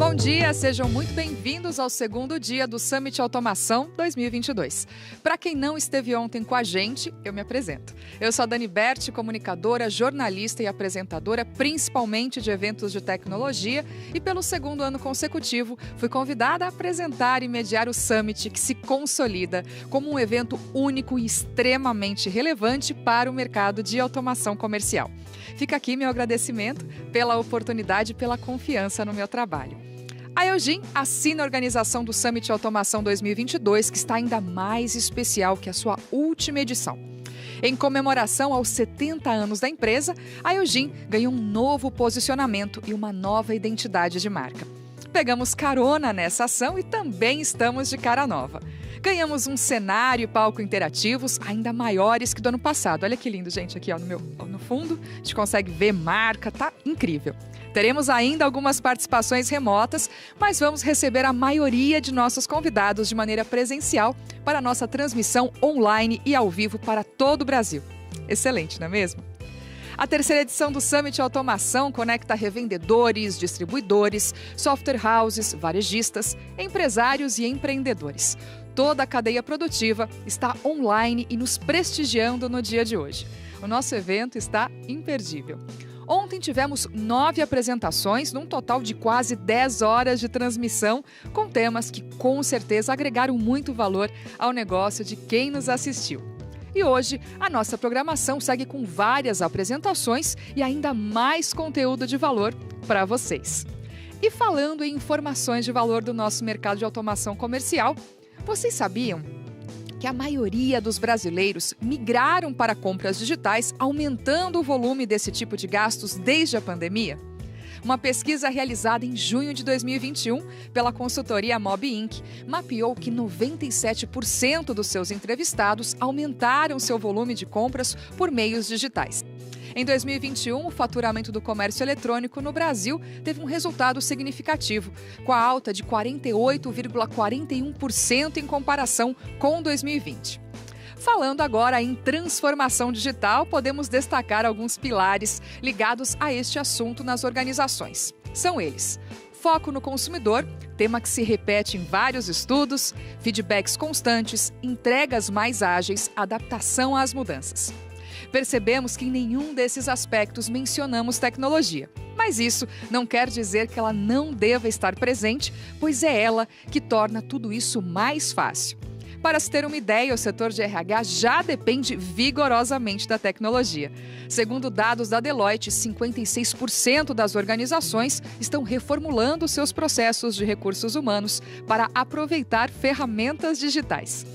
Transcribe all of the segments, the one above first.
Bom dia, sejam muito bem-vindos ao segundo dia do Summit Automação 2022. Para quem não esteve ontem com a gente, eu me apresento. Eu sou a Dani Berti, comunicadora, jornalista e apresentadora, principalmente de eventos de tecnologia, e pelo segundo ano consecutivo fui convidada a apresentar e mediar o Summit, que se consolida como um evento único e extremamente relevante para o mercado de automação comercial. Fica aqui meu agradecimento pela oportunidade e pela confiança no meu trabalho. A Eugin assina a organização do Summit Automação 2022, que está ainda mais especial que a sua última edição. Em comemoração aos 70 anos da empresa, a Eugin ganhou um novo posicionamento e uma nova identidade de marca. Pegamos carona nessa ação e também estamos de cara nova. Ganhamos um cenário e palco interativos ainda maiores que do ano passado. Olha que lindo, gente, aqui no fundo. A gente consegue ver marca, tá incrível. Teremos ainda algumas participações remotas, mas vamos receber a maioria de nossos convidados de maneira presencial para a nossa transmissão online e ao vivo para todo o Brasil. Excelente, não é mesmo? A terceira edição do Summit Automação conecta revendedores, distribuidores, software houses, varejistas, empresários e empreendedores. Toda a cadeia produtiva está online e nos prestigiando no dia de hoje. O nosso evento está imperdível. Ontem tivemos 9 apresentações, num total de quase 10 horas de transmissão, com temas que com certeza agregaram muito valor ao negócio de quem nos assistiu. E hoje, a nossa programação segue com várias apresentações e ainda mais conteúdo de valor para vocês. E falando em informações de valor do nosso mercado de automação comercial, vocês sabiam que a maioria dos brasileiros migraram para compras digitais, aumentando o volume desse tipo de gastos desde a pandemia? Uma pesquisa realizada em junho de 2021 pela consultoria Mob Inc. mapeou que 97% dos seus entrevistados aumentaram seu volume de compras por meios digitais. Em 2021, o faturamento do comércio eletrônico no Brasil teve um resultado significativo, com a alta de 48,41% em comparação com 2020. Falando agora em transformação digital, podemos destacar alguns pilares ligados a este assunto nas organizações. São eles: foco no consumidor, tema que se repete em vários estudos, feedbacks constantes, entregas mais ágeis, adaptação às mudanças. Percebemos que em nenhum desses aspectos mencionamos tecnologia. Mas isso não quer dizer que ela não deva estar presente, pois é ela que torna tudo isso mais fácil. Para se ter uma ideia, o setor de RH já depende vigorosamente da tecnologia. Segundo dados da Deloitte, 56% das organizações estão reformulando seus processos de recursos humanos para aproveitar ferramentas digitais,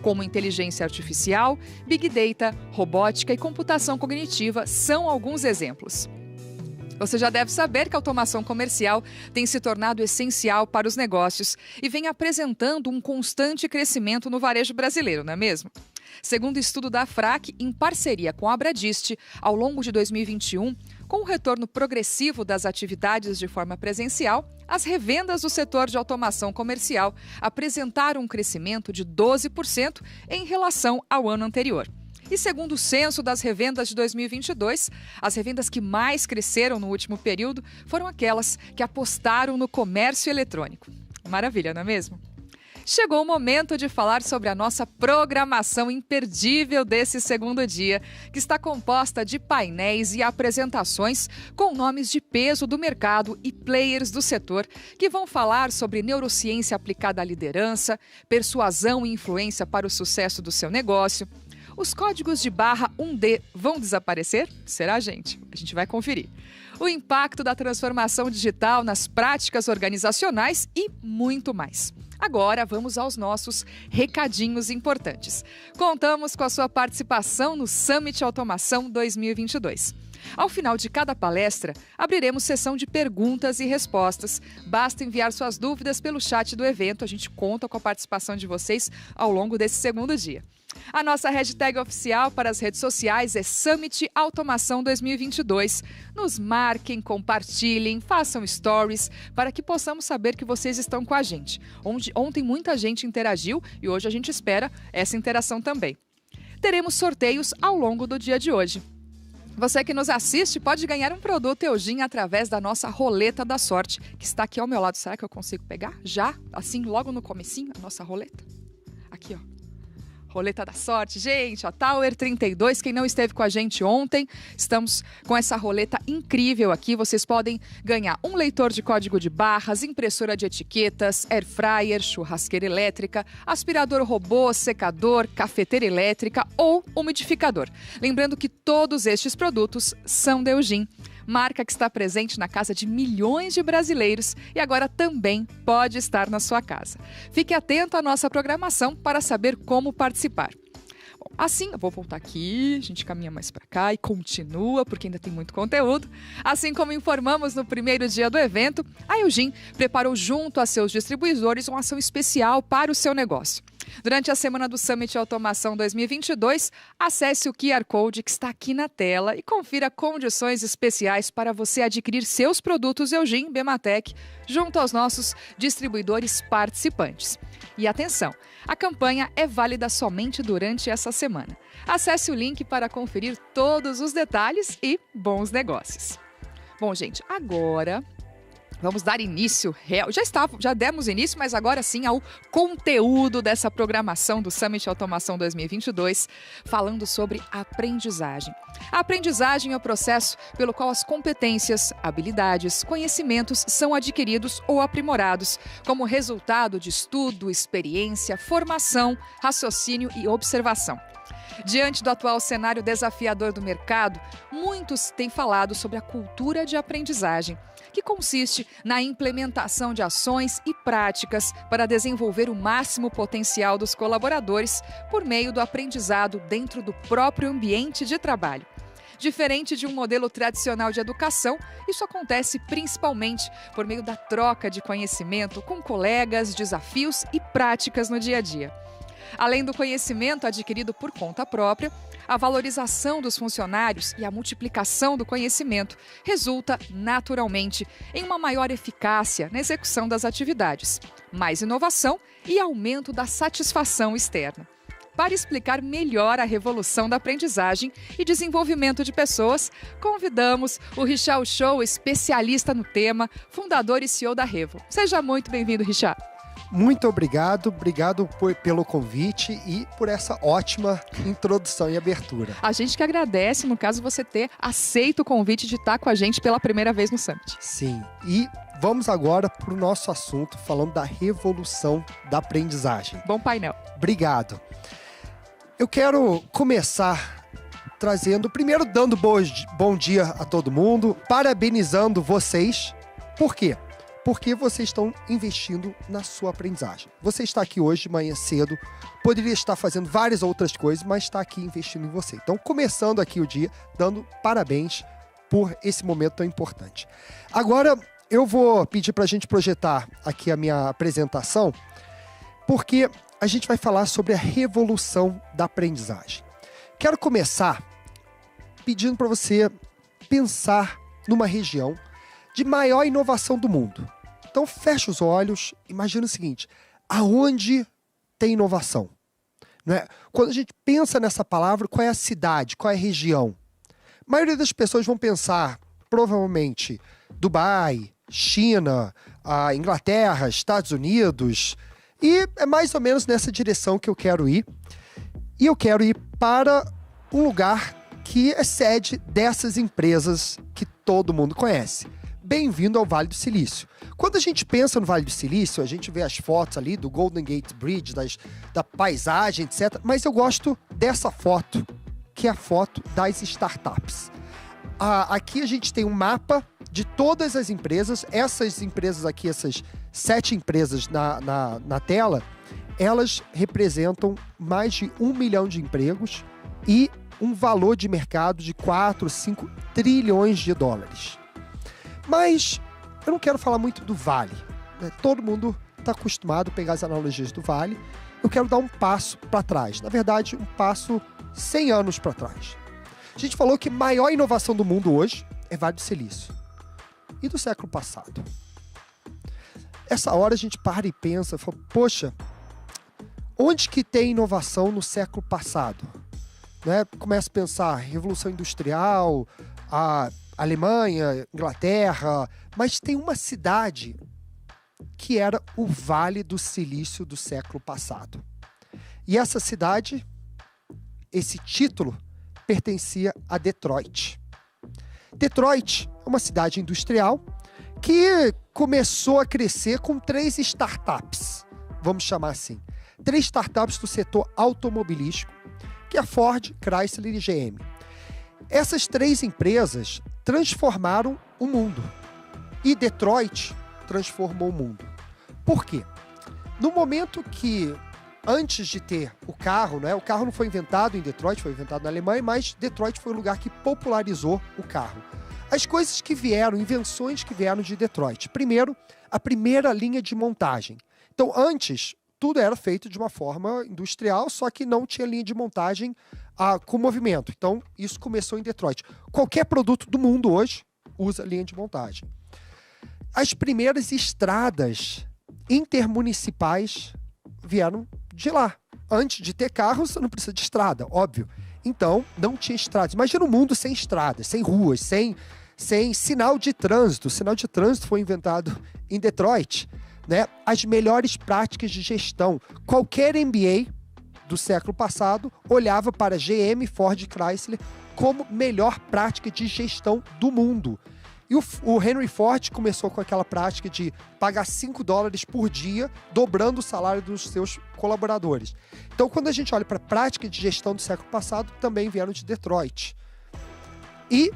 como inteligência artificial, big data, robótica e computação cognitiva são alguns exemplos. Você já deve saber que a automação comercial tem se tornado essencial para os negócios e vem apresentando um constante crescimento no varejo brasileiro, não é mesmo? Segundo o estudo da FRAC, em parceria com a Bradist, ao longo de 2021, com o retorno progressivo das atividades de forma presencial, as revendas do setor de automação comercial apresentaram um crescimento de 12% em relação ao ano anterior. E segundo o censo das revendas de 2022, as revendas que mais cresceram no último período foram aquelas que apostaram no comércio eletrônico. Maravilha, não é mesmo? Chegou o momento de falar sobre a nossa programação imperdível desse segundo dia, que está composta de painéis e apresentações com nomes de peso do mercado e players do setor que vão falar sobre neurociência aplicada à liderança, persuasão e influência para o sucesso do seu negócio. Os códigos de barra 1D vão desaparecer? Será, gente? A gente vai conferir. O impacto da transformação digital nas práticas organizacionais e muito mais. Agora vamos aos nossos recadinhos importantes. Contamos com a sua participação no Summit Automação 2022. Ao final de cada palestra, abriremos sessão de perguntas e respostas. Basta enviar suas dúvidas pelo chat do evento. A gente conta com a participação de vocês ao longo desse segundo dia. A nossa hashtag oficial para as redes sociais é Summit Automação 2022. Nos marquem, compartilhem, façam stories para que possamos saber que vocês estão com a gente. Ontem muita gente interagiu e hoje a gente espera essa interação também. Teremos sorteios ao longo do dia de hoje. Você que nos assiste pode ganhar um produto Eugin através da nossa roleta da sorte, que está aqui ao meu lado. Será que eu consigo pegar? Já? Assim, logo no comecinho, a nossa roleta? Aqui, ó. Roleta da sorte, gente, ó, Tower 32, quem não esteve com a gente ontem, estamos com essa roleta incrível aqui, vocês podem ganhar um leitor de código de barras, impressora de etiquetas, air fryer, churrasqueira elétrica, aspirador robô, secador, cafeteira elétrica ou umidificador. Lembrando que todos estes produtos são da Eugin, marca que está presente na casa de milhões de brasileiros e agora também pode estar na sua casa. Fique atento à nossa programação para saber como participar. Bom, assim, eu vou voltar aqui, a gente caminha mais para cá e continua, porque ainda tem muito conteúdo. Assim como informamos no primeiro dia do evento, a Eugin preparou junto a seus distribuidores uma ação especial para o seu negócio. Durante a semana do Summit Automação 2022, acesse o QR Code que está aqui na tela e confira condições especiais para você adquirir seus produtos Eugin Bematec junto aos nossos distribuidores participantes. E atenção, a campanha é válida somente durante essa semana. Acesse o link para conferir todos os detalhes e bons negócios. Bom, gente, agora vamos dar início, já demos início, mas agora sim ao conteúdo dessa programação do Summit Automação 2022, falando sobre aprendizagem. A aprendizagem é o processo pelo qual as competências, habilidades, conhecimentos são adquiridos ou aprimorados como resultado de estudo, experiência, formação, raciocínio e observação. Diante do atual cenário desafiador do mercado, muitos têm falado sobre a cultura de aprendizagem, que consiste na implementação de ações e práticas para desenvolver o máximo potencial dos colaboradores por meio do aprendizado dentro do próprio ambiente de trabalho. Diferente de um modelo tradicional de educação, isso acontece principalmente por meio da troca de conhecimento com colegas, desafios e práticas no dia a dia. Além do conhecimento adquirido por conta própria, a valorização dos funcionários e a multiplicação do conhecimento resulta, naturalmente, em uma maior eficácia na execução das atividades, mais inovação e aumento da satisfação externa. Para explicar melhor a revolução da aprendizagem e desenvolvimento de pessoas, convidamos o Richard Show, especialista no tema, fundador e CEO da Revo. Seja muito bem-vindo, Richard. Muito obrigado pelo convite e por essa ótima introdução e abertura. A gente que agradece, no caso, você ter aceito o convite de estar com a gente pela primeira vez no Summit. Sim, e vamos agora para o nosso assunto, falando da revolução da aprendizagem. Bom painel. Obrigado. Eu quero começar primeiro dando bom dia a todo mundo, parabenizando vocês. Por quê? Porque vocês estão investindo na sua aprendizagem. Você está aqui hoje de manhã cedo, poderia estar fazendo várias outras coisas, mas está aqui investindo em você. Então, começando aqui o dia, dando parabéns por esse momento tão importante. Agora, eu vou pedir para a gente projetar aqui a minha apresentação, porque a gente vai falar sobre a revolução da aprendizagem. Quero começar pedindo para você pensar numa região de maior inovação do mundo. Então, fecha os olhos, imagina o seguinte, aonde tem inovação? Não é? Quando a gente pensa nessa palavra, qual é a cidade, qual é a região? A maioria das pessoas vão pensar, provavelmente, Dubai, China, a Inglaterra, Estados Unidos, e é mais ou menos nessa direção que eu quero ir. E eu quero ir para um lugar que é sede dessas empresas que todo mundo conhece. Bem-vindo ao Vale do Silício. Quando a gente pensa no Vale do Silício, a gente vê as fotos ali do Golden Gate Bridge, da paisagem, etc. Mas eu gosto dessa foto, que é a foto das startups. Aqui a gente tem um mapa de todas as empresas. Essas empresas aqui, essas 7 empresas na tela, elas representam mais de 1 milhão de empregos e um valor de mercado de 4, 5 trilhões de dólares. Mas eu não quero falar muito do Vale, né? Todo mundo está acostumado a pegar as analogias do Vale. Eu quero dar um passo para trás. Na verdade, um passo 100 anos para trás. A gente falou que a maior inovação do mundo hoje é Vale do Silício. E do século passado? Essa hora a gente para e pensa, fala, poxa, onde que tem inovação no século passado? né? Começa a pensar Revolução Industrial, a Alemanha, Inglaterra, mas tem uma cidade que era o Vale do Silício do século passado. E essa cidade, esse título, pertencia a Detroit. Detroit é uma cidade industrial que começou a crescer com 3 startups, vamos chamar assim. 3 startups do setor automobilístico, que é a Ford, Chrysler e GM. Essas 3 empresas transformaram o mundo. E Detroit transformou o mundo. Por quê? No momento que, antes de ter o carro, né, o carro não foi inventado em Detroit, foi inventado na Alemanha, mas Detroit foi o lugar que popularizou o carro. As coisas que vieram, invenções que vieram de Detroit. Primeiro, a primeira linha de montagem. Então, antes, tudo era feito de uma forma industrial, só que não tinha linha de montagem com movimento. Então, isso começou em Detroit. Qualquer produto do mundo hoje usa linha de montagem. As primeiras estradas intermunicipais vieram de lá. Antes de ter carro, você não precisa de estrada, óbvio. Então, não tinha estradas. Imagina um mundo sem estradas, sem ruas, sem sinal de trânsito. O sinal de trânsito foi inventado em Detroit, né? As melhores práticas de gestão. Qualquer MBA do século passado olhava para GM, Ford e Chrysler como melhor prática de gestão do mundo. E o Henry Ford começou com aquela prática de pagar $5 por dia, dobrando o salário dos seus colaboradores. Então, quando a gente olha para a prática de gestão do século passado, também vieram de Detroit. E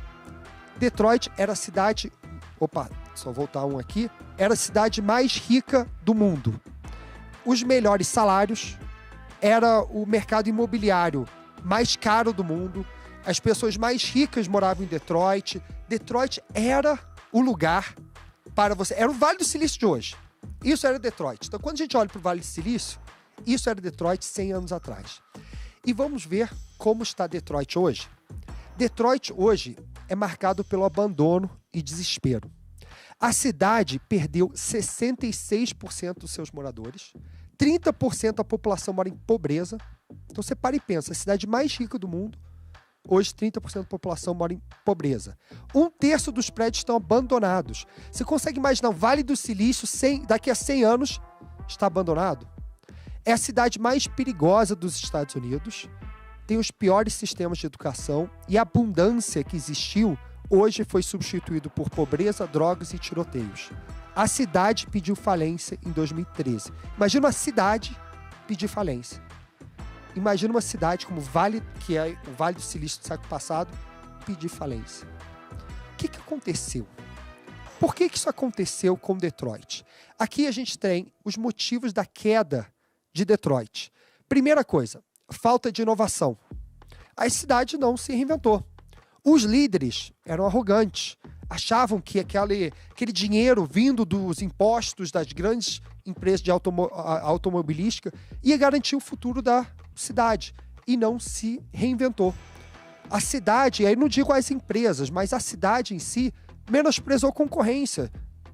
Detroit era a cidade... Opa, só voltar um aqui. Era a cidade mais rica do mundo. Os melhores salários, era o mercado imobiliário mais caro do mundo. As pessoas mais ricas moravam em Detroit. Detroit era o lugar para você. Era o Vale do Silício de hoje. Isso era Detroit. Então, quando a gente olha para o Vale do Silício, isso era Detroit 100 anos atrás. E vamos ver como está Detroit hoje. Detroit hoje é marcado pelo abandono e desespero. A cidade perdeu 66% dos seus moradores. 30% da população mora em pobreza. Então, você para e pensa, a cidade mais rica do mundo, hoje 30% da população mora em pobreza. 1/3 dos prédios estão abandonados. Você consegue imaginar o Vale do Silício daqui a 100 anos está abandonado? É a cidade mais perigosa dos Estados Unidos, tem os piores sistemas de educação e a abundância que existiu hoje foi substituído por pobreza, drogas e tiroteios. A cidade pediu falência em 2013. Imagina uma cidade pedir falência. Imagina uma cidade como Vale, que é o Vale do Silício do século passado, pedir falência. O que aconteceu? Por que isso aconteceu com Detroit? Aqui a gente tem os motivos da queda de Detroit. Primeira coisa, falta de inovação. A cidade não se reinventou. Os líderes eram arrogantes, achavam que aquele dinheiro vindo dos impostos das grandes empresas de automobilística ia garantir o futuro da cidade e não se reinventou. A cidade, aí não digo as empresas, mas a cidade em si menosprezou a concorrência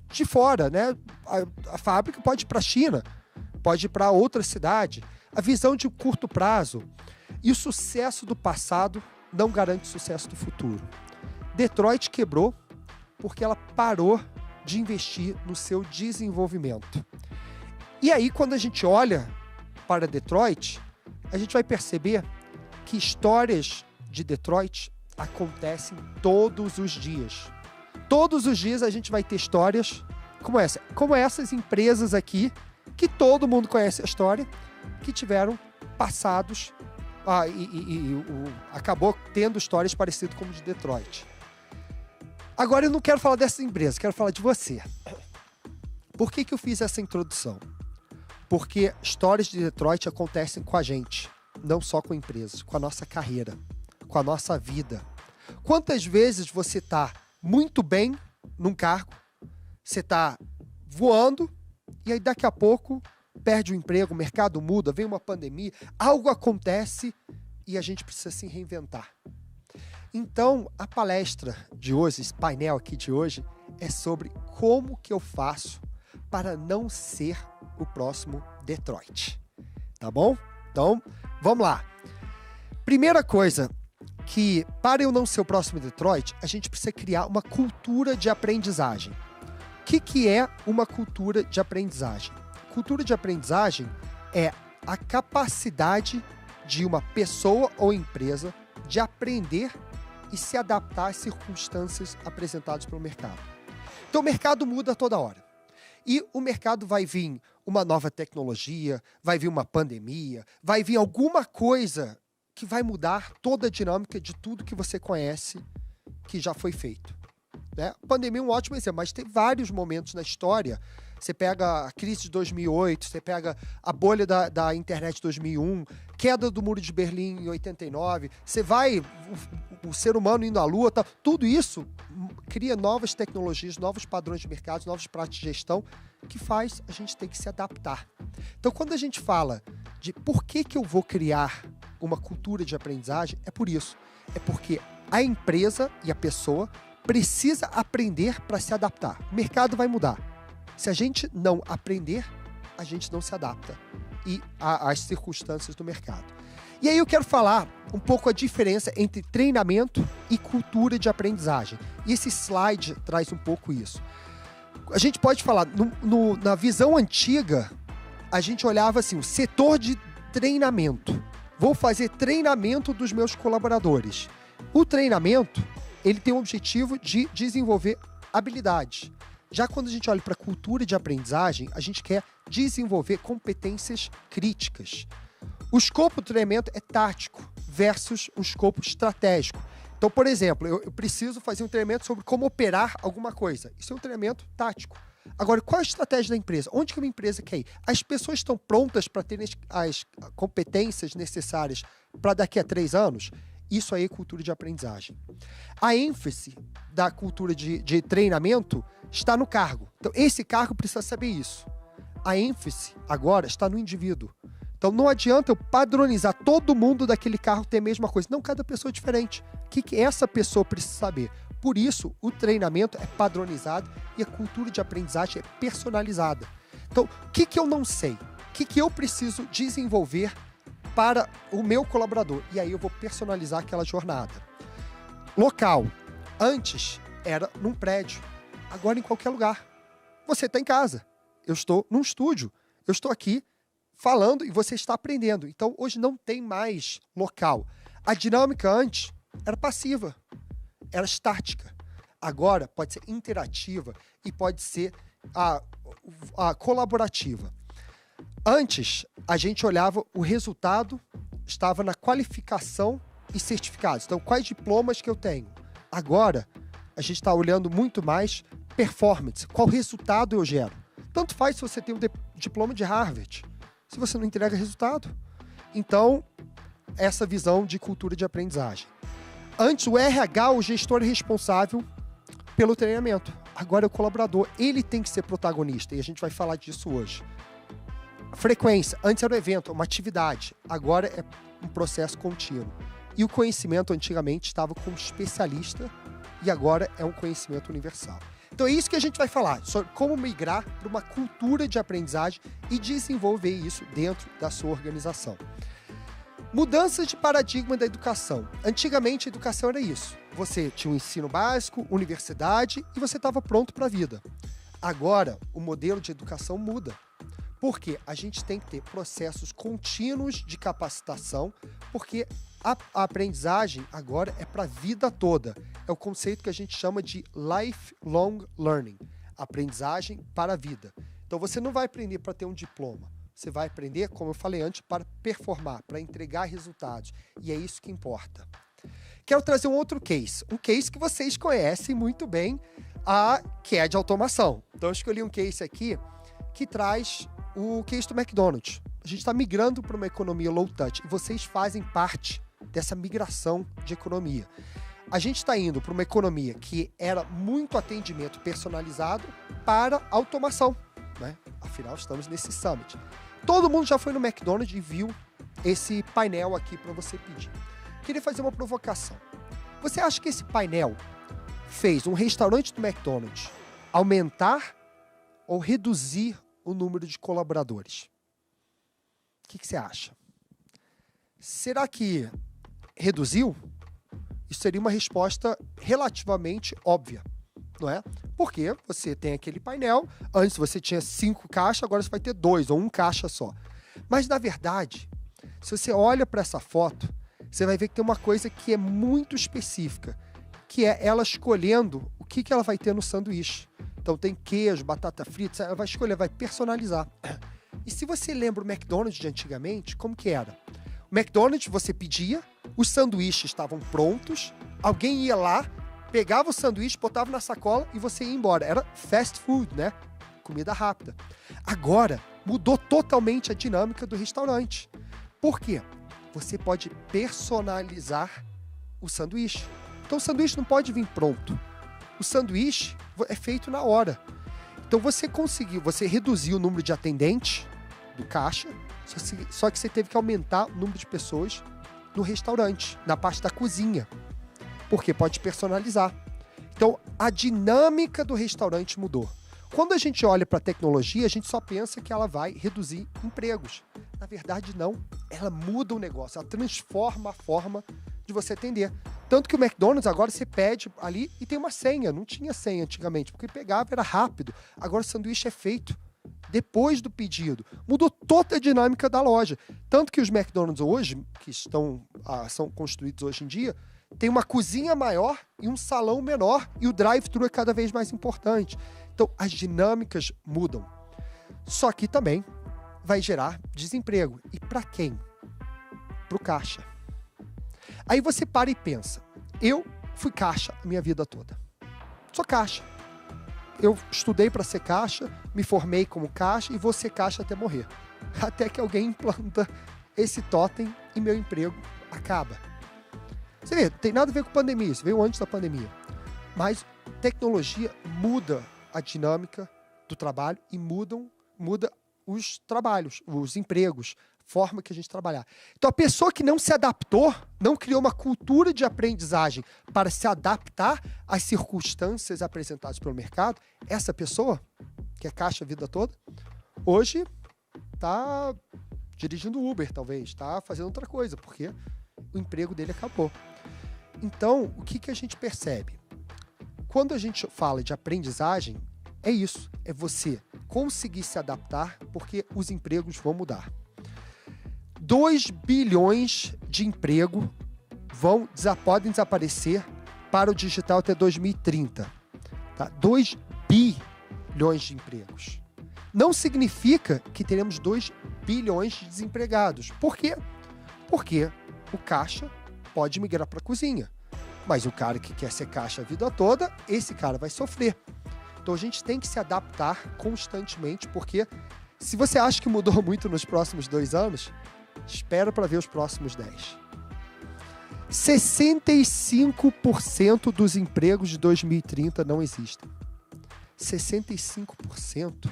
de fora, né? A fábrica pode ir para a China, pode ir para outra cidade. A visão de curto prazo e o sucesso do passado não garante o sucesso do futuro. Detroit quebrou porque ela parou de investir no seu desenvolvimento. E aí, quando a gente olha para Detroit, a gente vai perceber que histórias de Detroit acontecem todos os dias. Todos os dias a gente vai ter histórias como essas empresas aqui, que todo mundo conhece a história, que tiveram passados acabou tendo histórias parecidas com o de Detroit. Agora eu não quero falar dessas empresas, quero falar de você. Por que eu fiz essa introdução? Porque histórias de Detroit acontecem com a gente, não só com empresas, com a nossa carreira, com a nossa vida. Quantas vezes você está muito bem num cargo, você está voando, e aí daqui a pouco perde o emprego, o mercado muda, vem uma pandemia, algo acontece e a gente precisa se reinventar. Então, a palestra de hoje, esse painel aqui de hoje, é sobre como que eu faço para não ser o próximo Detroit. Tá bom? Então, vamos lá. Primeira coisa que, para eu não ser o próximo Detroit, a gente precisa criar uma cultura de aprendizagem. O que é uma cultura de aprendizagem? Cultura de aprendizagem é a capacidade de uma pessoa ou empresa de aprender e se adaptar às circunstâncias apresentadas pelo mercado. Então, o mercado muda toda hora. E o mercado vai vir uma nova tecnologia, vai vir uma pandemia, vai vir alguma coisa que vai mudar toda a dinâmica de tudo que você conhece que já foi feito. Né? A pandemia é um ótimo exemplo, mas tem vários momentos na história. Você pega a crise de 2008, você pega a bolha da internet de 2001, queda do Muro de Berlim em 89, você vai, o ser humano indo à Lua, tá, tudo isso cria novas tecnologias, novos padrões de mercado, novas práticas de gestão, que faz a gente ter que se adaptar. Então, quando a gente fala de por que eu vou criar uma cultura de aprendizagem, é por isso. É porque a empresa e a pessoa precisa aprender para se adaptar. O mercado vai mudar. Se a gente não aprender, a gente não se adapta às circunstâncias do mercado. E aí eu quero falar um pouco a diferença entre treinamento e cultura de aprendizagem. E esse slide traz um pouco isso. A gente pode falar, na visão antiga, a gente olhava assim, o setor de treinamento. Vou fazer treinamento dos meus colaboradores. O treinamento, ele tem o objetivo de desenvolver habilidades. Já quando a gente olha para a cultura de aprendizagem, a gente quer desenvolver competências críticas. O escopo do treinamento é tático versus um escopo estratégico. Então, por exemplo, eu preciso fazer um treinamento sobre como operar alguma coisa. Isso é um treinamento tático. Agora, qual é a estratégia da empresa? Onde que uma empresa quer ir? As pessoas estão prontas para terem as competências necessárias para daqui a 3 anos? Isso aí é cultura de aprendizagem. A ênfase da cultura de treinamento está no cargo. Então, esse cargo precisa saber isso. A ênfase agora está no indivíduo. Então, não adianta eu padronizar todo mundo daquele cargo ter a mesma coisa. Não, cada pessoa é diferente. O que essa pessoa precisa saber? Por isso, o treinamento é padronizado e a cultura de aprendizagem é personalizada. Então, o que eu não sei? O que eu preciso desenvolver para o meu colaborador? E aí eu vou personalizar aquela jornada. Local. Antes era num prédio. Agora em qualquer lugar. Você está em casa. Eu estou num estúdio. Eu estou aqui falando e você está aprendendo. Então, hoje não tem mais local. A dinâmica antes era passiva. Era estática. Agora pode ser interativa e pode ser a colaborativa. Antes, a gente olhava o resultado, estava na qualificação e certificados. Então, quais diplomas que eu tenho? Agora, a gente está olhando muito mais performance. Qual resultado eu gero? Tanto faz se você tem um diploma de Harvard, se você não entrega resultado. Então, essa visão de cultura de aprendizagem. Antes, o RH, o gestor, é responsável pelo treinamento. Agora é o colaborador. Ele tem que ser protagonista e a gente vai falar disso hoje. Frequência. Antes era um evento, uma atividade. Agora é um processo contínuo. E o conhecimento, antigamente, estava com um especialista e agora é um conhecimento universal. Então é isso que a gente vai falar, sobre como migrar para uma cultura de aprendizagem e desenvolver isso dentro da sua organização. Mudanças de paradigma da educação. Antigamente, a educação era isso. Você tinha um ensino básico, universidade e você estava pronto para a vida. Agora, o modelo de educação muda. Porque a gente tem que ter processos contínuos de capacitação, porque a aprendizagem agora é para a vida toda. É o conceito que a gente chama de lifelong learning. Aprendizagem para a vida. Então, você não vai aprender para ter um diploma. Você vai aprender, como eu falei antes, para performar, para entregar resultados. E é isso que importa. Quero trazer um outro case. Um case que vocês conhecem muito bem, que é de automação. Então, eu escolhi um case aqui que traz o case do McDonald's. A gente está migrando para uma economia low touch e vocês fazem parte dessa migração de economia. A gente está indo para uma economia que era muito atendimento personalizado para automação, né? Afinal, estamos nesse summit. Todo mundo já foi no McDonald's e viu esse painel aqui para você pedir. Queria fazer uma provocação. Você acha que esse painel fez um restaurante do McDonald's aumentar ou reduzir o número de colaboradores? O que você acha? Será que reduziu? Isso seria uma resposta relativamente óbvia, não é? Porque você tem aquele painel, antes você tinha 5 caixas, agora você vai ter 2 ou 1 caixa só. Mas, na verdade, se você olha para essa foto, você vai ver que tem uma coisa que é muito específica, que é ela escolhendo o que ela vai ter no sanduíche. Então tem queijo, batata frita, ela vai escolher, vai personalizar. E se você lembra o McDonald's de antigamente, como que era? O McDonald's você pedia, os sanduíches estavam prontos, alguém ia lá, pegava o sanduíche, botava na sacola e você ia embora. Era fast food, né? Comida rápida. Agora, mudou totalmente a dinâmica do restaurante. Por quê? Você pode personalizar o sanduíche. Então o sanduíche não pode vir pronto. O sanduíche é feito na hora. Então você reduziu o número de atendentes do caixa, só que você teve que aumentar o número de pessoas no restaurante, na parte da cozinha. Porque pode personalizar. Então a dinâmica do restaurante mudou. Quando a gente olha para a tecnologia, a gente só pensa que ela vai reduzir empregos. Na verdade, não. Ela muda o negócio, ela transforma a forma de você atender. Tanto que o McDonald's agora você pede ali e tem uma senha. Não tinha senha antigamente, porque pegava, era rápido. Agora o sanduíche é feito depois do pedido. Mudou toda a dinâmica da loja. Tanto que os McDonald's hoje, que são construídos hoje em dia, tem uma cozinha maior e um salão menor, e o drive-thru é cada vez mais importante. Então, as dinâmicas mudam. Só que também vai gerar desemprego. E para quem? Para o caixa. Aí você para e pensa, eu fui caixa a minha vida toda. Sou caixa. Eu estudei para ser caixa, me formei como caixa e vou ser caixa até morrer. Até que alguém implanta esse totem e meu emprego acaba. Você vê, tem nada a ver com pandemia, isso veio antes da pandemia. Mas tecnologia muda a dinâmica do trabalho e muda os trabalhos, os empregos, forma que a gente trabalhar. Então a pessoa que não se adaptou, não criou uma cultura de aprendizagem para se adaptar às circunstâncias apresentadas pelo mercado, essa pessoa, que é caixa a vida toda, hoje está dirigindo Uber, talvez, está fazendo outra coisa, porque o emprego dele acabou. Então, o que a gente percebe? Quando a gente fala de aprendizagem, é isso, é você conseguir se adaptar, porque os empregos vão mudar. 2 bilhões de emprego podem desaparecer para o digital até 2030. Tá? 2 bilhões de empregos. Não significa que teremos 2 bilhões de desempregados. Por quê? Porque o caixa pode migrar para a cozinha. Mas o cara que quer ser caixa a vida toda, esse cara vai sofrer. Então a gente tem que se adaptar constantemente, porque se você acha que mudou muito nos próximos 2 anos, espera para ver os próximos 10. 65% dos empregos de 2030 não existem. 65%.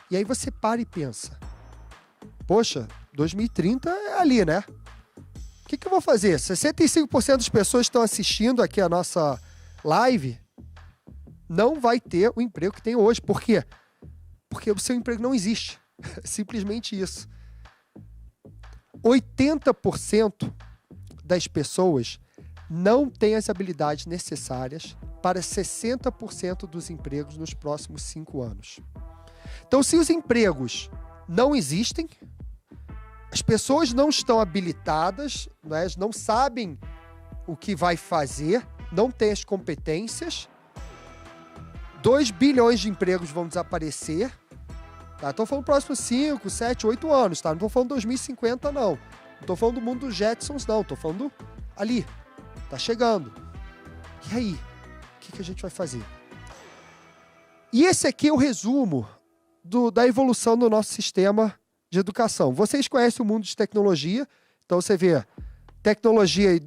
E aí você para e pensa, poxa, 2030 é ali, né? O que eu vou fazer? 65% das pessoas que estão assistindo aqui a nossa live não vai ter o emprego que tem hoje. Por quê? Porque o seu emprego não existe. Simplesmente isso. 80% das pessoas não têm as habilidades necessárias para 60% dos empregos nos próximos 5 anos. Então, se os empregos não existem, as pessoas não estão habilitadas, né, não sabem o que vai fazer, não têm as competências, 2 bilhões de empregos vão desaparecer. Tá? Estou falando próximos 5, 7, 8 anos, tá? Não estou falando 2050, não. Não estou falando do mundo dos Jetsons, não. Estou falando ali. Tá chegando. E aí? O que a gente vai fazer? E esse aqui é o resumo da evolução do nosso sistema de educação. Vocês conhecem o mundo de tecnologia, então você vê tecnologia em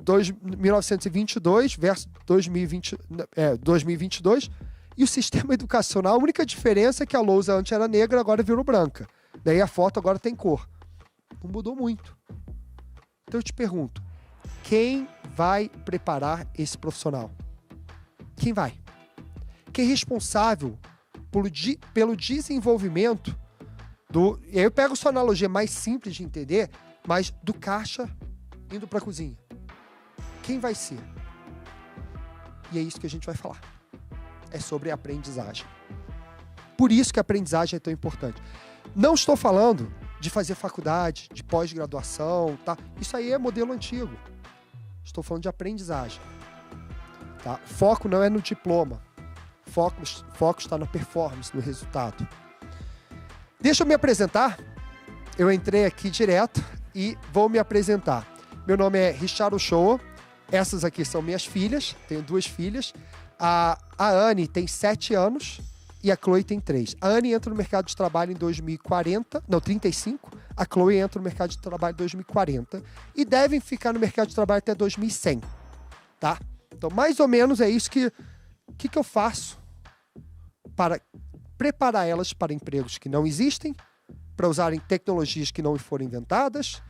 1922 versus 2022, e o sistema educacional, a única diferença é que a lousa antes era negra, agora virou branca. Daí a foto agora tem cor. Não mudou muito. Então eu te pergunto, quem vai preparar esse profissional? Quem vai? Quem é responsável pelo desenvolvimento e aí eu pego sua analogia mais simples de entender, mas do caixa indo para a cozinha. quem vai ser? E é isso que a gente vai falar. É sobre aprendizagem. Por isso que a aprendizagem é tão importante. Não estou falando de fazer faculdade, de pós-graduação, tá? Isso aí é modelo antigo. Estou falando de aprendizagem. Tá? Foco não é no diploma. Foco está na performance, no resultado. Deixa eu me apresentar. Eu entrei aqui direto e vou me apresentar. Meu nome é Richard Ochoa. Essas aqui são minhas filhas. Tenho 2 filhas. A Anne tem 7 anos e a Chloe tem 3. A Anne entra no mercado de trabalho em 35. A Chloe entra no mercado de trabalho em 2040. E devem ficar no mercado de trabalho até 2100. Tá? Então, mais ou menos é isso que eu faço para preparar elas para empregos que não existem, para usarem tecnologias que não foram inventadas,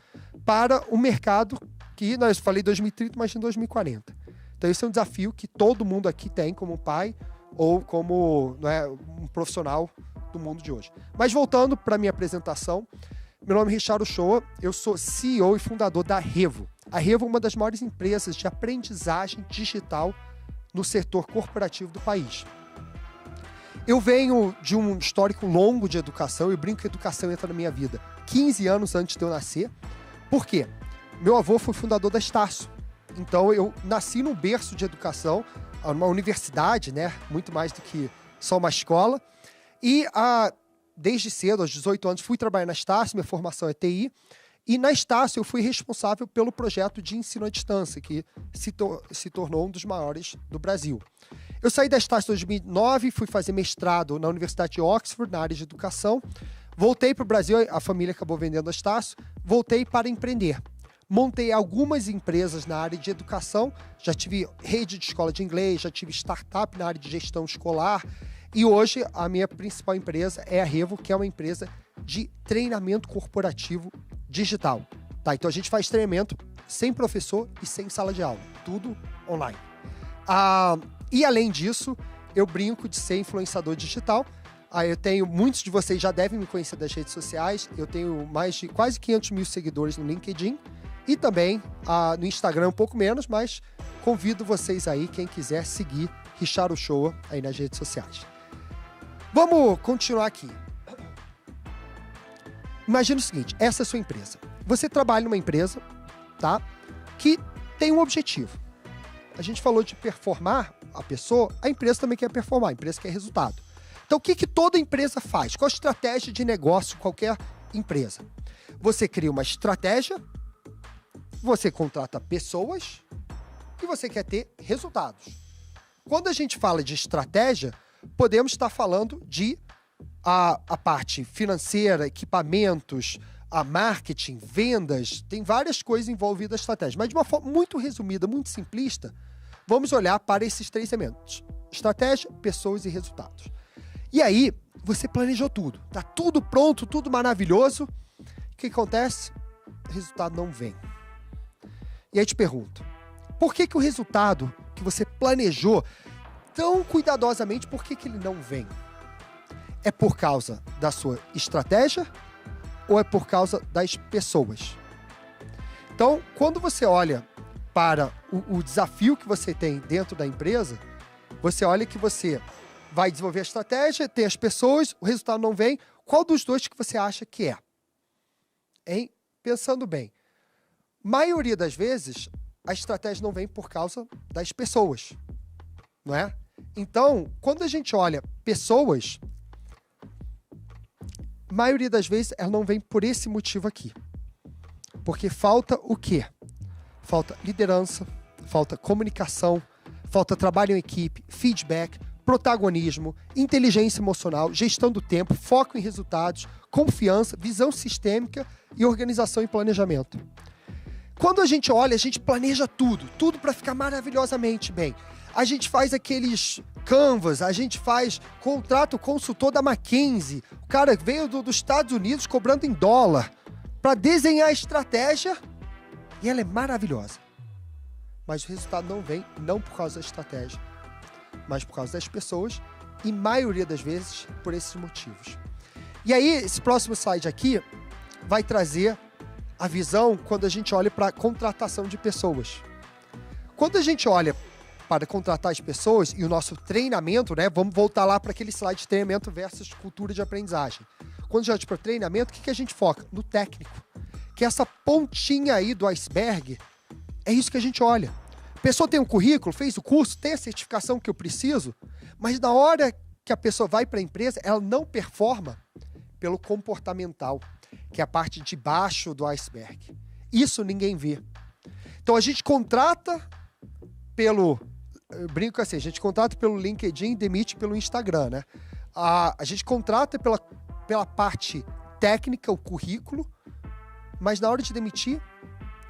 para o mercado que, eu falei 2030, mas em 2040. Então, esse é um desafio que todo mundo aqui tem como pai ou como um profissional do mundo de hoje. Mas voltando para a minha apresentação, meu nome é Richard Ochoa, eu sou CEO e fundador da Revo. A Revo é uma das maiores empresas de aprendizagem digital no setor corporativo do país. Eu venho de um histórico longo de educação, eu brinco que a educação entra na minha vida 15 anos antes de eu nascer. Por quê? Meu avô foi fundador da Estácio. Então eu nasci num berço de educação, uma universidade, né? Muito mais do que só uma escola. E desde cedo, aos 18 anos, fui trabalhar na Estácio, minha formação é TI. E na Estácio eu fui responsável pelo projeto de ensino à distância, que se tornou um dos maiores do Brasil. Eu saí da Estácio em 2009, fui fazer mestrado na Universidade de Oxford, na área de educação. Voltei para o Brasil, a família acabou vendendo a Estácio. Voltei para empreender. Montei algumas empresas na área de educação. Já tive rede de escola de inglês, já tive startup na área de gestão escolar. E hoje a minha principal empresa é a Revo, que é uma empresa de treinamento corporativo digital. Tá? Então a gente faz treinamento sem professor e sem sala de aula. Tudo online. E além disso, eu brinco de ser influenciador digital. Eu tenho, muitos de vocês já devem me conhecer das redes sociais. Eu tenho mais de quase 500 mil seguidores no LinkedIn. E também no Instagram um pouco menos, mas convido vocês aí, quem quiser, seguir Richard Ochoa aí nas redes sociais. Vamos continuar aqui. Imagina o seguinte, essa é a sua empresa. Você trabalha numa empresa, tá, que tem um objetivo. A gente falou de performar a pessoa, a empresa também quer performar, a empresa quer resultado. Então, o que toda empresa faz? Qual a estratégia de negócio qualquer empresa? Você cria uma estratégia, você contrata pessoas e você quer ter resultados. Quando a gente fala de estratégia, podemos estar falando de a parte financeira, equipamentos, a marketing, vendas, tem várias coisas envolvidas na estratégia. Mas de uma forma muito resumida, muito simplista, vamos olhar para esses 3 elementos. Estratégia, pessoas e resultados. E aí, você planejou tudo. Tá tudo pronto, tudo maravilhoso. O que acontece? O resultado não vem. E aí te pergunto, por que o resultado que você planejou tão cuidadosamente, por que ele não vem? É por causa da sua estratégia ou é por causa das pessoas? Então, quando você olha para o desafio que você tem dentro da empresa, você olha que você vai desenvolver a estratégia, tem as pessoas, o resultado não vem. Qual dos dois que você acha que é? Hein? Pensando bem. Maioria das vezes, a estratégia não vem por causa das pessoas, não é? Então, quando a gente olha pessoas, maioria das vezes ela não vem por esse motivo aqui. Porque falta o quê? Falta liderança, falta comunicação, falta trabalho em equipe, feedback, protagonismo, inteligência emocional, gestão do tempo, foco em resultados, confiança, visão sistêmica e organização e planejamento. Quando a gente olha, a gente planeja tudo para ficar maravilhosamente bem. A gente faz aqueles canvas, a gente contrata o consultor da McKinsey, o cara veio dos Estados Unidos cobrando em dólar para desenhar a estratégia e ela é maravilhosa. Mas o resultado não vem, não por causa da estratégia, mas por causa das pessoas e, maioria das vezes, por esses motivos. E aí, esse próximo slide aqui vai trazer a visão quando a gente olha para a contratação de pessoas. Quando a gente olha para contratar as pessoas e o nosso treinamento, né? Vamos voltar lá para aquele slide de treinamento versus cultura de aprendizagem. Quando a gente olha para o treinamento, o que a gente foca? No técnico. Que essa pontinha aí do iceberg, é isso que a gente olha. A pessoa tem um currículo, fez o curso, tem a certificação que eu preciso, mas na hora que a pessoa vai para a empresa, ela não performa pelo comportamental, que é a parte de baixo do iceberg. Isso ninguém vê. Então a gente contrata pelo... Eu brinco assim, a gente contrata pelo LinkedIn, demite pelo Instagram, né? A gente contrata pela parte técnica, o currículo, mas na hora de demitir,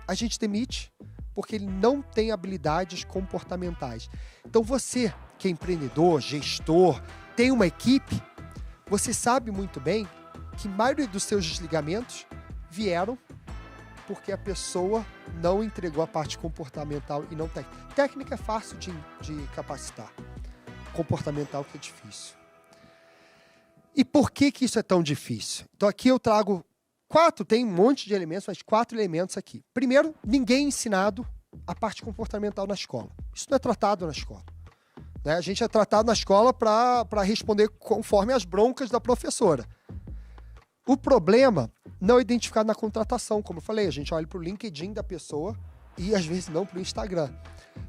a gente demite porque ele não tem habilidades comportamentais. Então você, que é empreendedor, gestor, tem uma equipe, você sabe muito bem que a maioria dos seus desligamentos vieram porque a pessoa não entregou a parte comportamental e não técnica. Técnica é fácil de capacitar. Comportamental que é difícil. E por que isso é tão difícil? Então aqui eu trago 4, tem um monte de elementos, mas 4 elementos aqui. Primeiro, ninguém é ensinado a parte comportamental na escola. Isso não é tratado na escola. Né? A gente é tratado na escola para responder conforme as broncas da professora. O problema não é identificado na contratação, como eu falei, a gente olha para o LinkedIn da pessoa e às vezes não para o Instagram.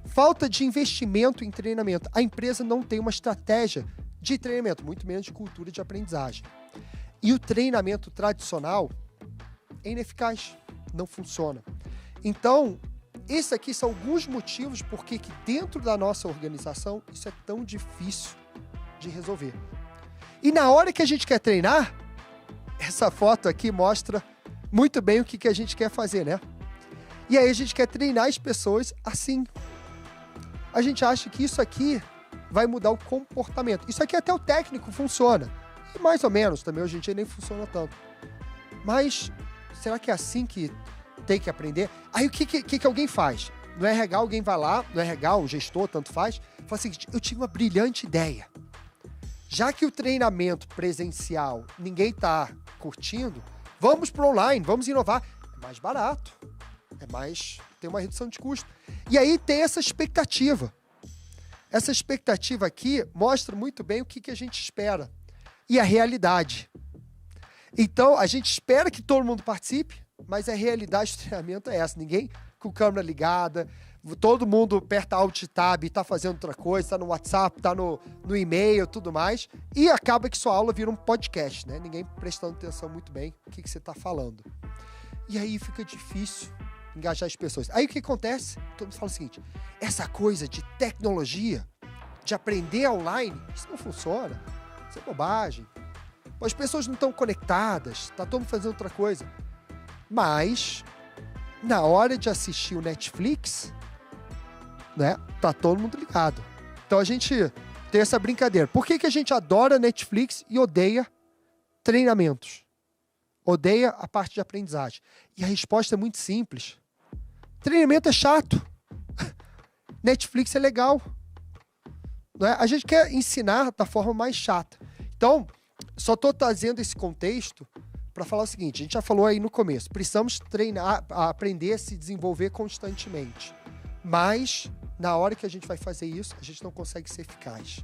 Falta de investimento em treinamento. A empresa não tem uma estratégia de treinamento, muito menos de cultura de aprendizagem. E o treinamento tradicional é ineficaz, não funciona. Então, esses aqui são alguns motivos por que dentro da nossa organização isso é tão difícil de resolver. E na hora que a gente quer treinar, essa foto aqui mostra muito bem o que a gente quer fazer, né? E aí a gente quer treinar as pessoas assim. A gente acha que isso aqui vai mudar o comportamento. Isso aqui até o técnico funciona. E mais ou menos também, hoje em dia nem funciona tanto. Mas será que é assim que tem que aprender? Aí o que alguém faz? No RH alguém vai lá, no RH, o gestor, tanto faz, fala o seguinte, eu tive uma brilhante ideia. Já que o treinamento presencial ninguém está curtindo, vamos para online, vamos inovar. É mais barato, tem uma redução de custo. E aí tem essa expectativa. Essa expectativa aqui mostra muito bem o que a gente espera. E a realidade. Então, a gente espera que todo mundo participe, mas a realidade do treinamento é essa. Ninguém com câmera ligada, todo mundo aperta Alt Tab e está fazendo outra coisa, está no WhatsApp, está no e-mail, tudo mais. E acaba que sua aula vira um podcast, né? Ninguém prestando atenção muito bem o que você está falando. E aí fica difícil engajar as pessoas. Aí o que acontece? Todo mundo fala o seguinte, essa coisa de tecnologia, de aprender online, isso não funciona. Isso é bobagem. As pessoas não estão conectadas, está todo mundo fazendo outra coisa. Mas, na hora de assistir o Netflix, né, tá todo mundo ligado. Então a gente tem essa brincadeira. Por que a gente adora Netflix e odeia treinamentos? Odeia a parte de aprendizagem. E a resposta é muito simples. Treinamento é chato. Netflix é legal. Não é? A gente quer ensinar da forma mais chata. Então, só estou trazendo esse contexto para falar o seguinte, a gente já falou aí no começo, precisamos treinar, aprender a se desenvolver constantemente. Mas, na hora que a gente vai fazer isso, a gente não consegue ser eficaz.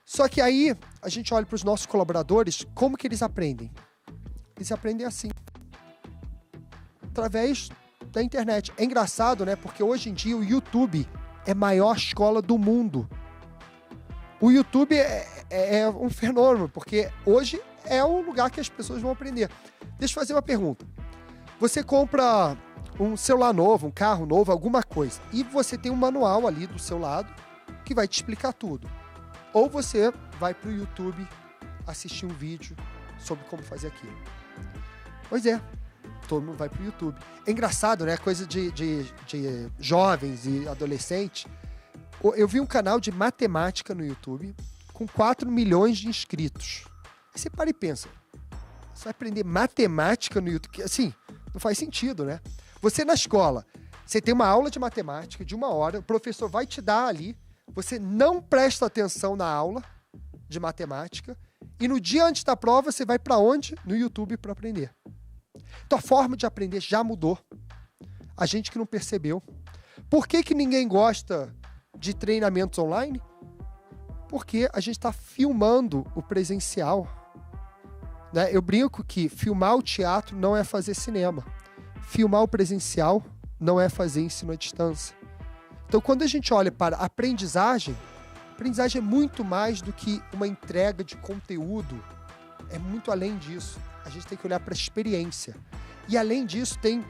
Só que aí, a gente olha para os nossos colaboradores, como que eles aprendem? Eles aprendem assim. Através da internet. É engraçado, né? Porque hoje em dia o YouTube é a maior escola do mundo. O YouTube é um fenômeno, porque hoje é o lugar que as pessoas vão aprender. Deixa eu fazer uma pergunta. Você compra um celular novo, um carro novo, alguma coisa, e você tem um manual ali do seu lado que vai te explicar tudo. Ou você vai para o YouTube assistir um vídeo sobre como fazer aquilo. Pois é, todo mundo vai para o YouTube. É engraçado, né? Coisa de jovens e adolescentes. Eu vi um canal de matemática no YouTube com 4 milhões de inscritos. Aí você para e pensa, você vai aprender matemática no YouTube? Assim, não faz sentido, né? Você na escola, você tem uma aula de matemática de 1 hora, o professor vai te dar ali, você não presta atenção na aula de matemática e no dia antes da prova você vai para onde? No YouTube para aprender. Então a forma de aprender já mudou. A gente que não percebeu. Por que ninguém gosta de treinamentos online? Porque a gente está filmando o presencial. Né? Eu brinco que filmar o teatro não é fazer cinema. Filmar o presencial não é fazer ensino à distância. Então, quando a gente olha para a aprendizagem é muito mais do que uma entrega de conteúdo. É muito além disso. A gente tem que olhar para a experiência. E além disso, tem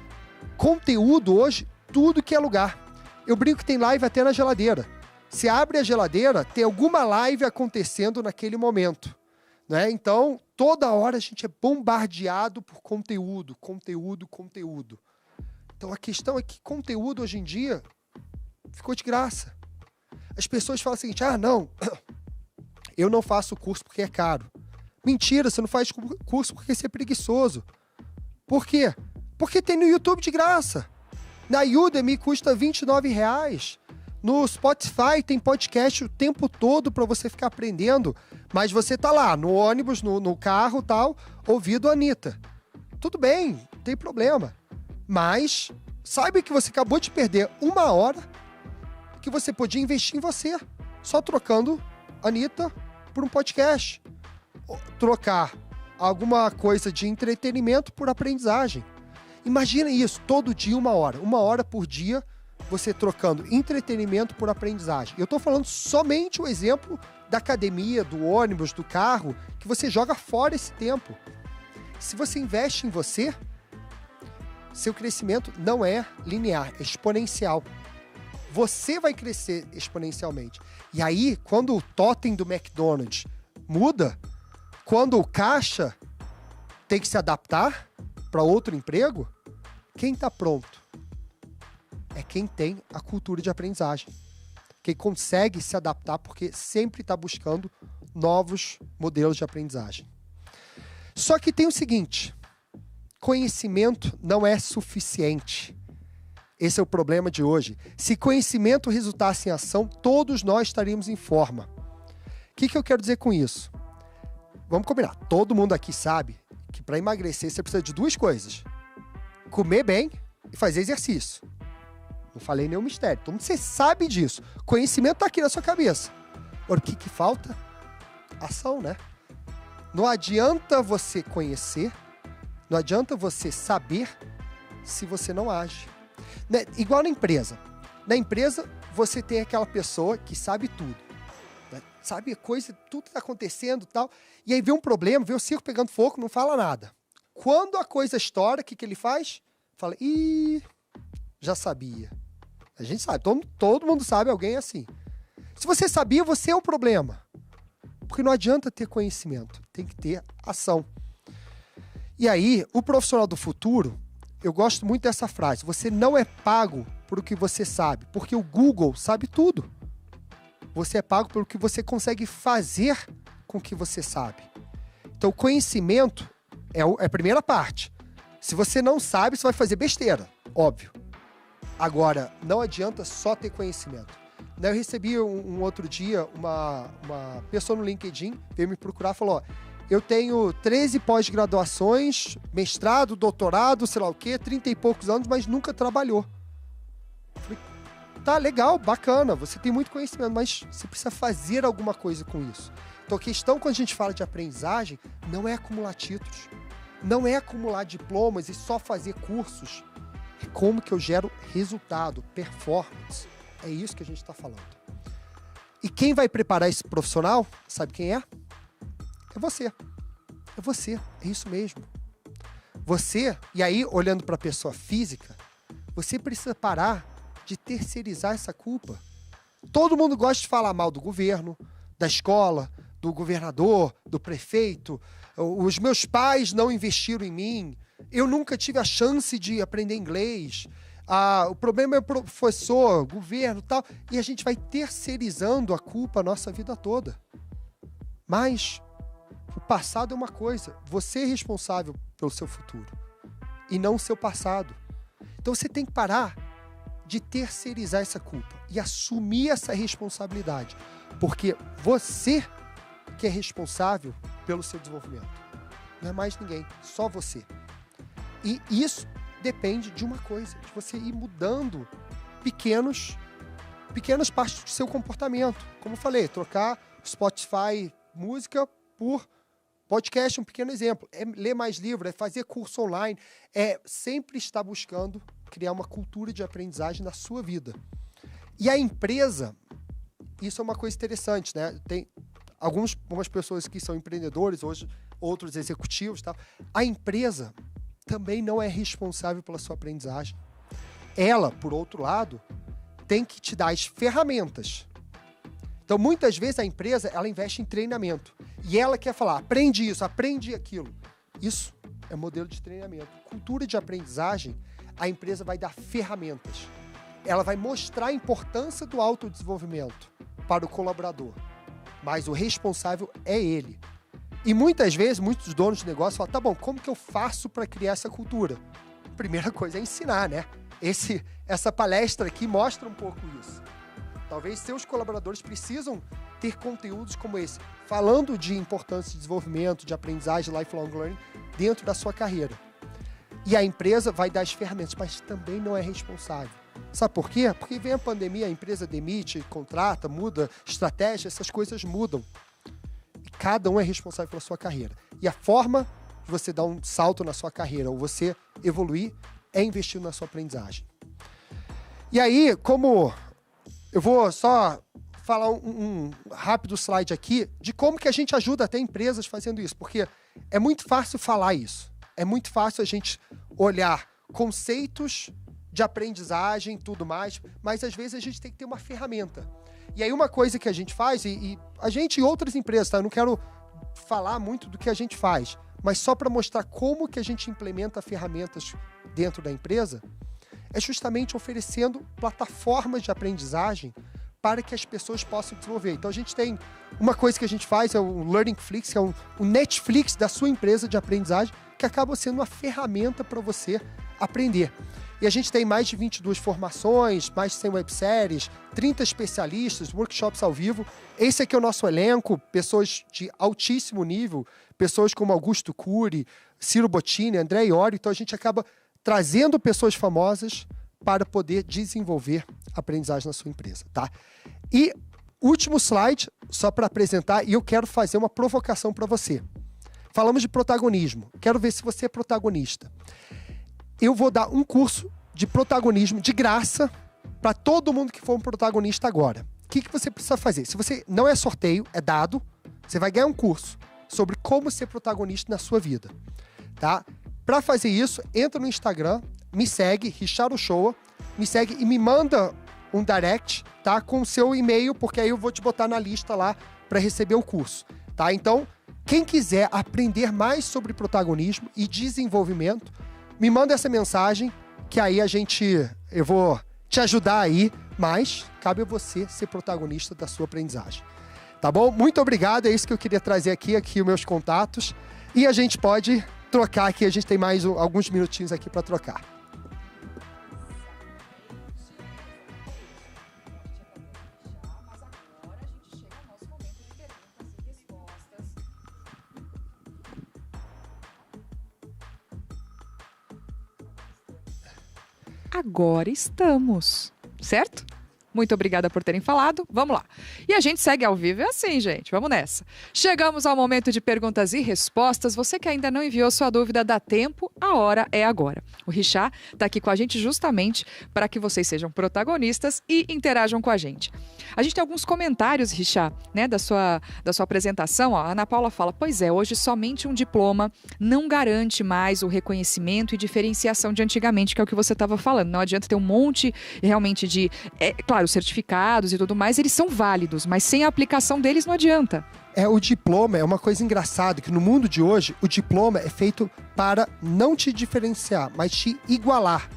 conteúdo hoje, tudo que é lugar. Eu brinco que tem live até na geladeira. Você abre a geladeira, tem alguma live acontecendo naquele momento. Né? Então, toda hora a gente é bombardeado por conteúdo. Então, a questão é que conteúdo hoje em dia ficou de graça. As pessoas falam o seguinte, não, eu não faço curso porque é caro. Mentira, você não faz curso porque você é preguiçoso. Por quê? Porque tem no YouTube de graça. Na Udemy custa R$29. No Spotify tem podcast o tempo todo para você ficar aprendendo. Mas você tá lá, no ônibus, no carro e tal, ouvindo a Anitta. Tudo bem, não tem problema. Mas saiba que você acabou de perder 1 hora que você podia investir em você. Só trocando a Anitta por um podcast. Trocar alguma coisa de entretenimento por aprendizagem. Imagina isso, todo dia 1 hora. 1 hora por dia, você trocando entretenimento por aprendizagem. Eu estou falando somente o exemplo da academia, do ônibus, do carro, que você joga fora esse tempo. Se você investe em você, seu crescimento não é linear, é exponencial. Você vai crescer exponencialmente. E aí, quando o totem do McDonald's muda, quando o caixa tem que se adaptar para outro emprego, quem está pronto é quem tem a cultura de aprendizagem. Quem consegue se adaptar porque sempre está buscando novos modelos de aprendizagem. Só que tem o seguinte, conhecimento não é suficiente. Esse é o problema de hoje. Se conhecimento resultasse em ação, todos nós estaríamos em forma. O que eu quero dizer com isso? Vamos combinar. Todo mundo aqui sabe que para emagrecer você precisa de 2 coisas. Comer bem e fazer exercício. Não falei nenhum mistério. Todo mundo, você sabe disso. Conhecimento está aqui na sua cabeça. Agora, o que falta? Ação, né? Não adianta você conhecer, não adianta você saber se você não age. Né? Igual na empresa. Na empresa, você tem aquela pessoa que sabe tudo. Né? Sabe a coisa, tudo está acontecendo e tal. E aí vê um problema, vê o circo pegando fogo, não fala nada. Quando a coisa estoura, o que ele faz? Fala, já sabia. A gente sabe, todo mundo sabe, alguém é assim. Se você sabia, você é o problema. Porque não adianta ter conhecimento, tem que ter ação. E aí, o profissional do futuro, eu gosto muito dessa frase, você não é pago por o que você sabe, porque o Google sabe tudo. Você é pago pelo que você consegue fazer com o que você sabe. Então, o conhecimento é a primeira parte. Se você não sabe, você vai fazer besteira, óbvio. Agora, não adianta só ter conhecimento. Eu recebi um outro dia, uma pessoa no LinkedIn veio me procurar e falou, eu tenho 13 pós-graduações, mestrado, doutorado, sei lá o quê, 30 e poucos anos, mas nunca trabalhou. Eu falei, tá, legal, bacana, você tem muito conhecimento, mas você precisa fazer alguma coisa com isso. Então a questão quando a gente fala de aprendizagem não é acumular títulos, não é acumular diplomas e só fazer cursos. É como que eu gero resultado, performance. É isso que a gente está falando. E quem vai preparar esse profissional, sabe quem é? É você. É você, é isso mesmo. Você, e aí olhando para a pessoa física, você precisa parar de terceirizar essa culpa. Todo mundo gosta de falar mal do governo, da escola, do governador, do prefeito. Os meus pais não investiram em mim. Eu nunca tive a chance de aprender inglês. O problema é o professor, governo e tal. E a gente vai terceirizando a culpa a nossa vida toda. Mas o passado é uma coisa. Você é responsável pelo seu futuro. E não o seu passado. Então você tem que parar de terceirizar essa culpa. E assumir essa responsabilidade. Porque você que é responsável pelo seu desenvolvimento. Não é mais ninguém. Só você. E isso depende de uma coisa, de você ir mudando pequenas partes do seu comportamento. Como eu falei, trocar Spotify música por podcast, um pequeno exemplo. É ler mais livro, é fazer curso online, é sempre estar buscando criar uma cultura de aprendizagem na sua vida. E a empresa, isso é uma coisa interessante, né? Tem algumas pessoas que são empreendedores, hoje outros executivos, tá? A empresa também não é responsável pela sua aprendizagem. Ela, por outro lado, tem que te dar as ferramentas. Então, muitas vezes a empresa, ela investe em treinamento. E ela quer falar, aprende isso, aprende aquilo. Isso é modelo de treinamento. Cultura de aprendizagem, a empresa vai dar ferramentas. Ela vai mostrar a importância do autodesenvolvimento para o colaborador. Mas o responsável é ele. E muitas vezes, muitos donos de negócio falam, tá bom, como que eu faço para criar essa cultura? Primeira coisa é ensinar, né? Essa palestra aqui mostra um pouco isso. Talvez seus colaboradores precisam ter conteúdos como esse, falando de importância de desenvolvimento, de aprendizagem, lifelong learning, dentro da sua carreira. E a empresa vai dar as ferramentas, mas também não é responsável. Sabe por quê? Porque vem a pandemia, a empresa demite, contrata, muda estratégia, essas coisas mudam. E cada um é responsável pela sua carreira. E a forma de você dar um salto na sua carreira, ou você evoluir, é investir na sua aprendizagem. E aí, como eu vou só falar um rápido slide aqui de como que a gente ajuda até empresas fazendo isso, porque é muito fácil falar isso. É muito fácil a gente olhar conceitos de aprendizagem e tudo mais, mas às vezes a gente tem que ter uma ferramenta. E aí uma coisa que a gente faz, e a gente e outras empresas, tá? Eu não quero falar muito do que a gente faz, mas só para mostrar como que a gente implementa ferramentas dentro da empresa, é justamente oferecendo plataformas de aprendizagem para que as pessoas possam desenvolver. Então a gente tem uma coisa que a gente faz, é o LearningFlix, que é o Netflix da sua empresa de aprendizagem, que acaba sendo uma ferramenta para você aprender. E a gente tem mais de 22 formações, mais de 100 webséries, 30 especialistas, workshops ao vivo. Esse aqui é o nosso elenco, pessoas de altíssimo nível, pessoas como Augusto Cury, Ciro Bottini, André Iori. Então a gente acaba trazendo pessoas famosas para poder desenvolver aprendizagem na sua empresa, tá? E último slide, só para apresentar, e eu quero fazer uma provocação para você. Falamos de protagonismo. Quero ver se você é protagonista. Eu vou dar um curso de protagonismo de graça para todo mundo que for um protagonista agora. O que você precisa fazer? Se você não é sorteio, é dado, você vai ganhar um curso sobre como ser protagonista na sua vida, tá? Para fazer isso, entra no Instagram, me segue, Richard Ochoa, me segue e me manda um direct, tá? Com o seu e-mail, porque aí eu vou te botar na lista lá para receber o curso, tá? Então, quem quiser aprender mais sobre protagonismo e desenvolvimento, me manda essa mensagem, que aí eu vou te ajudar aí, mas cabe a você ser protagonista da sua aprendizagem. Tá bom? Muito obrigado, é isso que eu queria trazer aqui os meus contatos. E a gente pode trocar aqui, a gente tem mais alguns minutinhos aqui para trocar. Agora estamos, certo? Muito obrigada por terem falado. Vamos lá. E a gente segue ao vivo, é assim, gente. Vamos nessa. Chegamos ao momento de perguntas e respostas. Você que ainda não enviou sua dúvida, dá tempo, a hora é agora. O Richard está aqui com a gente justamente para que vocês sejam protagonistas e interajam com a gente. A gente tem alguns comentários, Richard, né, da sua apresentação. Ó, a Ana Paula fala, pois é, hoje somente um diploma não garante mais o reconhecimento e diferenciação de antigamente, que é o que você estava falando. Não adianta ter um monte realmente de... claro, os certificados e tudo mais, eles são válidos, mas sem a aplicação deles não adianta. O diploma é uma coisa engraçada, que no mundo de hoje, o diploma é feito para não te diferenciar, mas te igualar.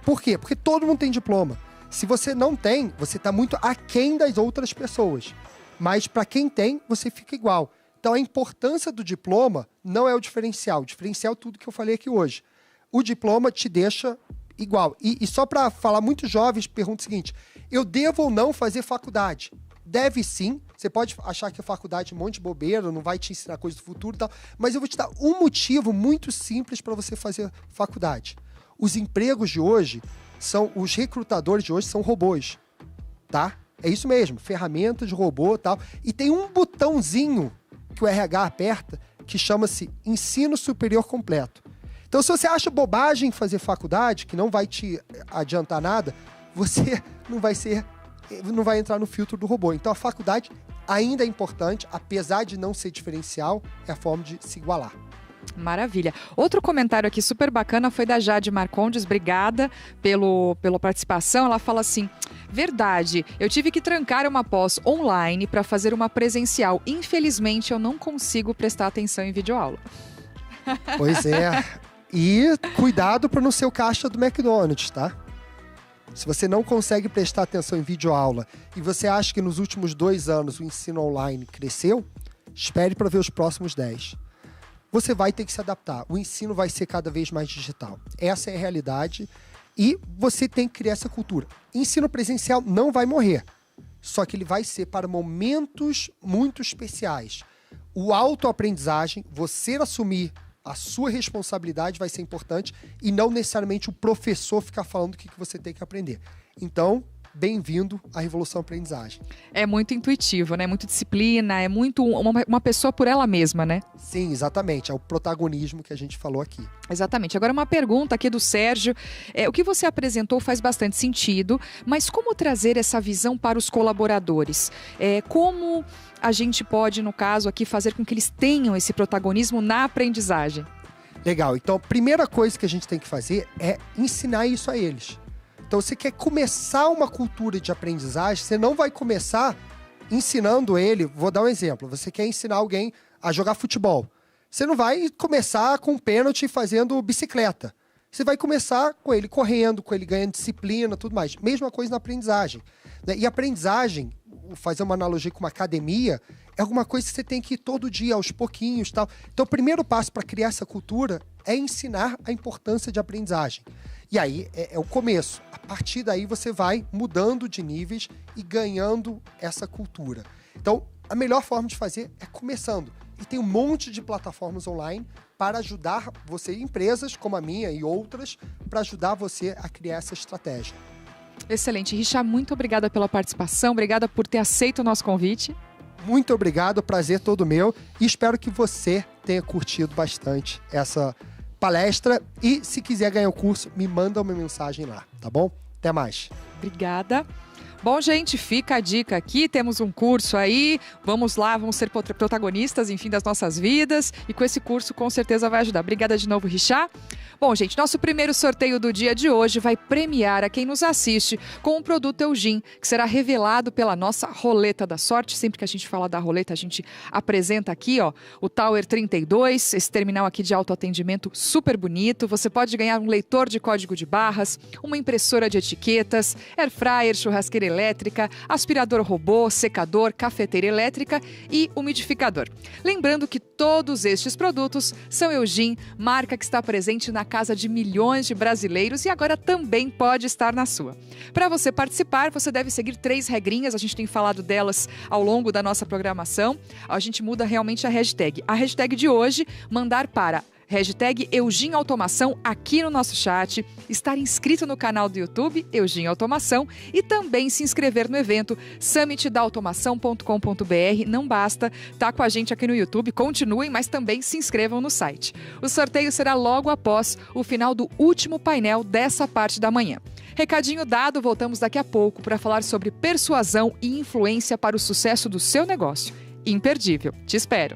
Por quê? Porque todo mundo tem diploma. Se você não tem, você está muito aquém das outras pessoas. Mas para quem tem, você fica igual. Então a importância do diploma não é o diferencial. O diferencial é tudo que eu falei aqui hoje. O diploma te deixa igual. E só para falar, muitos jovens perguntam o seguinte: eu devo ou não fazer faculdade? Deve sim. Você pode achar que a faculdade é um monte de bobeira, não vai te ensinar coisas do futuro e tal, mas eu vou te dar um motivo muito simples para você fazer faculdade. Os empregos de hoje os recrutadores de hoje são robôs, tá? É isso mesmo, ferramenta de robô e tal. E tem um botãozinho que o RH aperta que chama-se Ensino Superior Completo. Então, se você acha bobagem fazer faculdade, que não vai te adiantar nada, você não vai entrar no filtro do robô. Então, a faculdade ainda é importante, apesar de não ser diferencial, é a forma de se igualar. Maravilha. Outro comentário aqui super bacana foi da Jade Marcondes. Obrigada pela participação. Ela fala assim: verdade, eu tive que trancar uma pós online para fazer uma presencial. Infelizmente, eu não consigo prestar atenção em videoaula. Pois é. E cuidado para não ser o caixa do McDonald's, tá? Se você não consegue prestar atenção em videoaula e você acha que nos últimos 2 anos o ensino online cresceu, espere para ver os próximos 10. Você vai ter que se adaptar. O ensino vai ser cada vez mais digital. Essa é a realidade e você tem que criar essa cultura. Ensino presencial não vai morrer, só que ele vai ser para momentos muito especiais. O autoaprendizagem, você assumir a sua responsabilidade vai ser importante e não necessariamente o professor ficar falando o que você tem que aprender. Então, bem-vindo à Revolução Aprendizagem. É muito intuitivo, né? Muito disciplina, é muito uma pessoa por ela mesma, né? Sim, exatamente. É o protagonismo que a gente falou aqui. Exatamente. Agora, uma pergunta aqui do Sérgio. O que você apresentou faz bastante sentido, mas como trazer essa visão para os colaboradores? Como a gente pode, no caso aqui, fazer com que eles tenham esse protagonismo na aprendizagem? Legal. Então, a primeira coisa que a gente tem que fazer é ensinar isso a eles. Então, você quer começar uma cultura de aprendizagem, você não vai começar ensinando ele. Vou dar um exemplo. Você quer ensinar alguém a jogar futebol. Você não vai começar com pênalti fazendo bicicleta. Você vai começar com ele correndo, com ele ganhando disciplina, tudo mais. Mesma coisa na aprendizagem. E aprendizagem, fazer uma analogia com uma academia, é alguma coisa que você tem que ir todo dia, aos pouquinhos, tal. Então, o primeiro passo para criar essa cultura é ensinar a importância de aprendizagem. E aí, é o começo. A partir daí, você vai mudando de níveis e ganhando essa cultura. Então, a melhor forma de fazer é começando. E tem um monte de plataformas online para ajudar você, empresas como a minha e outras, para ajudar você a criar essa estratégia. Excelente. Richard, muito obrigada pela participação, obrigada por ter aceito o nosso convite. Muito obrigado, prazer todo meu e espero que você tenha curtido bastante essa palestra e se quiser ganhar o curso, me manda uma mensagem lá, tá bom? Até mais. Obrigada. Bom, gente, fica a dica aqui, temos um curso aí, vamos lá, vamos ser protagonistas, enfim, das nossas vidas e com esse curso com certeza vai ajudar. Obrigada de novo, Richard. Bom, gente, nosso primeiro sorteio do dia de hoje vai premiar a quem nos assiste com um produto Eugin, que será revelado pela nossa roleta da sorte. Sempre que a gente fala da roleta, a gente apresenta aqui, ó, o Tower 32, esse terminal aqui de autoatendimento super bonito. Você pode ganhar um leitor de código de barras, uma impressora de etiquetas, air fryer, churrasqueira elétrica, aspirador robô, secador, cafeteira elétrica e umidificador. Lembrando que todos estes produtos são Eugin, marca que está presente na casa de milhões de brasileiros e agora também pode estar na sua. Para você participar, você deve seguir 3 regrinhas, a gente tem falado delas ao longo da nossa programação. A gente muda realmente a hashtag. A hashtag de hoje, mandar para hashtag Eugin Automação aqui no nosso chat, estar inscrito no canal do YouTube Eugin Automação e também se inscrever no evento summitdaautomação.com.br. Não basta estar com a gente aqui no YouTube, continuem, mas também se inscrevam no site. O sorteio será logo após o final do último painel dessa parte da manhã. Recadinho dado, voltamos daqui a pouco para falar sobre persuasão e influência para o sucesso do seu negócio. Imperdível. Te espero.